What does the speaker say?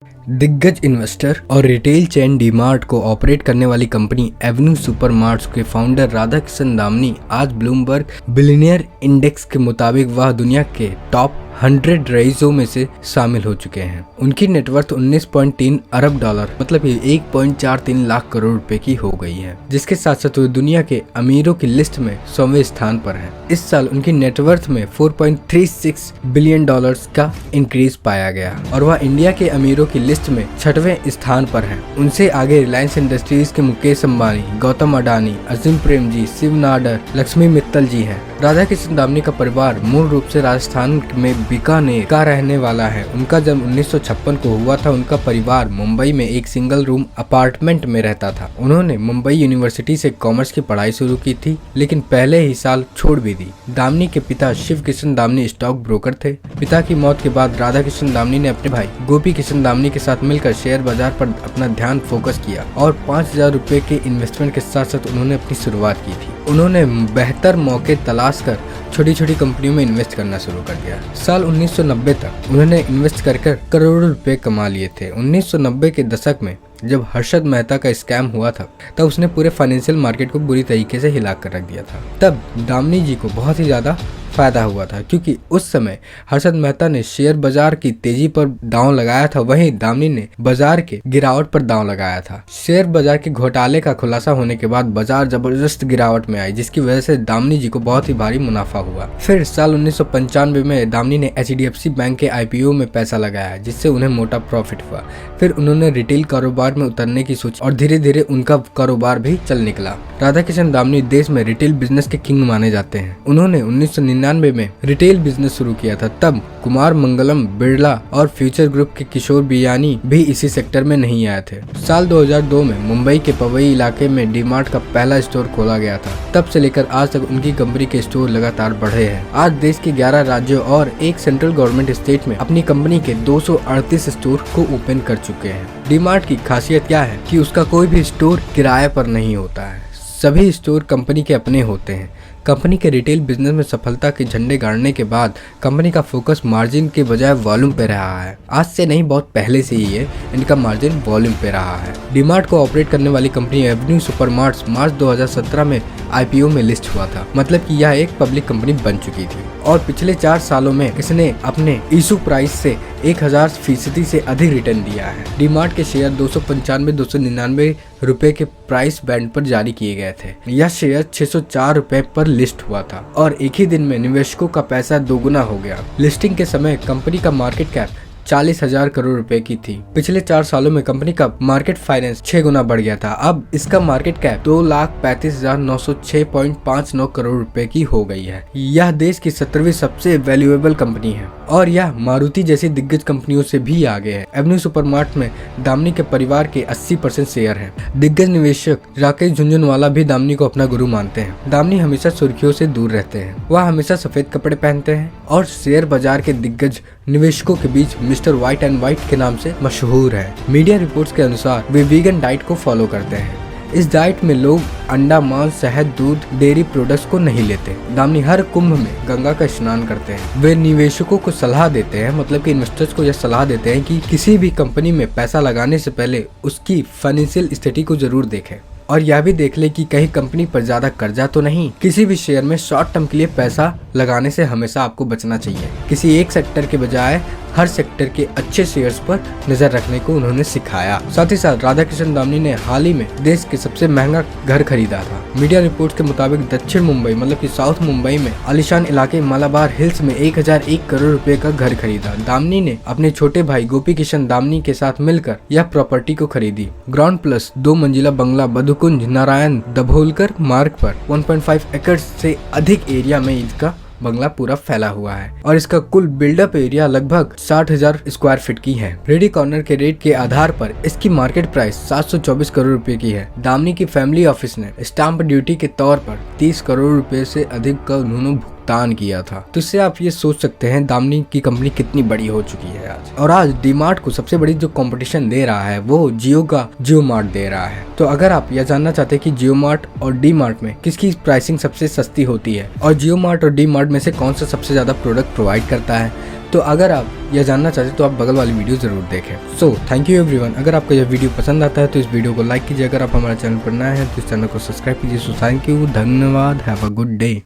दिग्गज इन्वेस्टर और retail chain DMart को ऑपरेट करने वाली कंपनी एवेन्यू सुपरमार्ट्स के फाउंडर राधा किशन दामनी आज ब्लूमबर्ग बिलियनियर इंडेक्स के मुताबिक वह दुनिया के टॉप 100 रईसों में से शामिल हो चुके हैं। उनकी नेटवर्थ 19.3 अरब डॉलर मतलब 1.43 लाख करोड़ रुपए की हो गई है, जिसके साथ साथ वो दुनिया के अमीरों की लिस्ट में 100वें स्थान पर है। इस साल उनकी नेटवर्थ में 4.36 बिलियन डॉलर्स का इंक्रीज पाया गया और वह इंडिया के अमीरों की लिस्ट में 6वें स्थान पर है। उनसे आगे रिलायंस इंडस्ट्रीज के मुकेश अंबानी, गौतम अडानी, अजीम प्रेमजी, शिव नाडर, लक्ष्मी मित्तल जी हैं। राधा किशन दामनी का परिवार मूल रूप से राजस्थान में बीकानेर का रहने वाला है। उनका जन्म 1956 को हुआ था। उनका परिवार मुंबई में एक सिंगल रूम अपार्टमेंट में रहता था। उन्होंने मुंबई यूनिवर्सिटी से कॉमर्स की पढ़ाई शुरू की थी, लेकिन पहले ही साल छोड़ भी दी। दामनी के पिता शिव किशन दामनी स्टॉक ब्रोकर थे। पिता की मौत के बाद राधा किशन दामनी ने अपने भाई गोपी किशन दामनी के साथ मिलकर शेयर बाजार पर अपना ध्यान फोकस किया और 5000 रुपए के इन्वेस्टमेंट के साथ साथ उन्होंने अपनी शुरुआत की थी। उन्होंने बेहतर मौके तलाश कर छोटी छोटी कंपनियों में इन्वेस्ट करना शुरू कर दिया। साल 1990 तक उन्होंने इन्वेस्ट कर करोड़ों रुपए कमा लिए थे। 1990 के दशक में जब हर्षद मेहता का स्कैम हुआ था, तब उसने पूरे फाइनेंशियल मार्केट को बुरी तरीके से हिला कर रख दिया था। तब दामनी जी को बहुत ही ज्यादा फायदा हुआ था, क्योंकि उस समय हर्षद मेहता ने शेयर बाजार की तेजी पर दांव लगाया था, वहीं दामनी ने बाजार के गिरावट पर दांव लगाया था। शेयर बाजार के घोटाले का खुलासा होने के बाद बाजार जबरदस्त गिरावट में आई, जिसकी वजह से दामनी जी को बहुत ही भारी मुनाफा हुआ। फिर साल 1995 में दामनी ने HDFC बैंक के IPO में पैसा लगाया, जिससे उन्हें मोटा प्रॉफिट हुआ। फिर उन्होंने रिटेल कारोबार में उतरने की सोची और धीरे धीरे उनका कारोबार भी चल निकला। राधा किशन दामनी देश में रिटेल बिजनेस के किंग माने जाते हैं। उन्होंने 1999 में रिटेल बिजनेस शुरू किया था। तब कुमार मंगलम बिरला और फ्यूचर ग्रुप के किशोर बियानी भी इसी सेक्टर में नहीं आए थे। साल 2002 में मुंबई के पवई इलाके में डीमार्ट का पहला स्टोर खोला गया था। तब से लेकर आज तक उनकी कंपनी के स्टोर लगातार बढ़े हैं। आज देश के 11 राज्यों और एक सेंट्रल गवर्नमेंट स्टेट में अपनी कंपनी के 238 स्टोर को ओपन कर चुके हैं। डीमार्ट की खासियत क्या है कि उसका कोई भी स्टोर किराए पर नहीं होता है। सभी स्टोर कंपनी के अपने होते हैं। कंपनी के रिटेल बिजनेस में सफलता के झंडे गाड़ने के बाद कंपनी का फोकस मार्जिन के बजाय वॉल्यूम पे रहा है। आज से नहीं, बहुत पहले से ही है इनका मार्जिन वॉल्यूम पे रहा है। डीमार्ट को ऑपरेट करने वाली कंपनी एवेन्यू सुपरमार्ट्स मार्च 2017 में IPO में लिस्ट हुआ था, मतलब कि यह एक पब्लिक कंपनी बन चुकी थी और पिछले 4 सालों में इसने अपने इशू प्राइस से 1000% से अधिक रिटर्न दिया है। डीमार्ट के शेयर 295-299 रुपए के प्राइस बैंड पर जारी किए गए थे। यह शेयर 604 रुपए पर लिस्ट हुआ था और एक ही दिन में निवेशकों का पैसा दोगुना हो गया। लिस्टिंग के समय कंपनी का मार्केट कैप 40,000 करोड़ रुपए की थी। पिछले 4 सालों में कंपनी का मार्केट फाइनेंस 6 गुना बढ़ गया था। अब इसका मार्केट कैप 2,35,906.59 करोड़ रुपए की हो गई है। यह देश की 17वीं सबसे वैल्यूएबल कंपनी है और यह मारुति जैसी दिग्गज कंपनियों से भी आगे है। एवेन्यू सुपरमार्ट में दामनी के परिवार के 80% शेयर हैं। दिग्गज निवेशक राकेश झुनझुनवाला भी दामनी को अपना गुरु मानते हैं। दामनी हमेशा सुर्खियों से दूर रहते हैं। वह हमेशा सफेद कपड़े पहनते हैं और शेयर बाजार के दिग्गज निवेशकों के बीच मिस्टर व्हाइट एंड व्हाइट के नाम से मशहूर है। मीडिया रिपोर्ट्स के अनुसार वे वीगन डाइट को फॉलो करते हैं। इस डाइट में लोग अंडा, मांस, शहद, दूध, डेयरी प्रोडक्ट्स को नहीं लेते। दामनी हर कुंभ में गंगा का स्नान करते हैं। वे निवेशकों को सलाह देते हैं, मतलब कि इन्वेस्टर्स को यह सलाह देते हैं कि किसी भी कंपनी में पैसा लगाने से पहले उसकी फाइनेंशियल स्थिति को जरूर देखें और यह भी देख ले कि कहीं कंपनी पर ज्यादा कर्जा तो नहीं। किसी भी शेयर में शॉर्ट टर्म के लिए पैसा लगाने से हमेशा आपको बचना चाहिए। किसी एक सेक्टर के बजाय हर सेक्टर के अच्छे शेयर्स पर नजर रखने को उन्होंने सिखाया। साथ ही साथ राधा किशन दामनी ने हाल ही में देश के सबसे महंगा घर खरीदा था। मीडिया रिपोर्ट्स के मुताबिक दक्षिण मुंबई मतलब कि साउथ मुंबई में आलीशान इलाके मालाबार हिल्स में 1001 करोड़ रुपए का घर खरीदा। दामनी ने अपने छोटे भाई गोपी किशन दामनी के साथ मिलकर यह प्रॉपर्टी को खरीदी। ग्राउंड प्लस 2 मंजिला बंगला बधुकुंज नारायण दभोलकर मार्ग पर 1.5 एकड़ से अधिक एरिया में इसका बंगला पूरा फैला हुआ है और इसका कुल बिल्डअप एरिया लगभग 60,000 स्क्वायर फीट की है। रेडी कॉर्नर के रेट के आधार पर इसकी मार्केट प्राइस 724 करोड़ रुपए की है। दामनी की फैमिली ऑफिस ने स्टाम्प ड्यूटी के तौर पर 30 करोड़ रुपए से अधिक का उन्होंने भुगतान किया था। तो इससे आप ये सोच सकते हैं दामनी की कंपनी कितनी बड़ी हो चुकी है आज। और आज डीमार्ट को सबसे बड़ी जो कंपटीशन दे रहा है वो जियो का जियो मार्ट दे रहा है। तो अगर आप यह जानना चाहते हैं कि जियो मार्ट और डी मार्ट में किसकी प्राइसिंग सबसे सस्ती होती है और जियो मार्ट और डी मार्ट में से कौन सा सबसे ज्यादा प्रोडक्ट प्रोवाइड करता है, तो अगर आप यह जानना चाहते तो आप बगल वाली वीडियो जरूर देखें। So thank you everyone. अगर आपको यह वीडियो पसंद आता है तो इस वीडियो को लाइक कीजिए। अगर आप हमारे चैनल पर नए हैं तो इस चैनल को सब्सक्राइब कीजिए। सो थैंक यू, धन्यवाद, हैव अ गुड डे।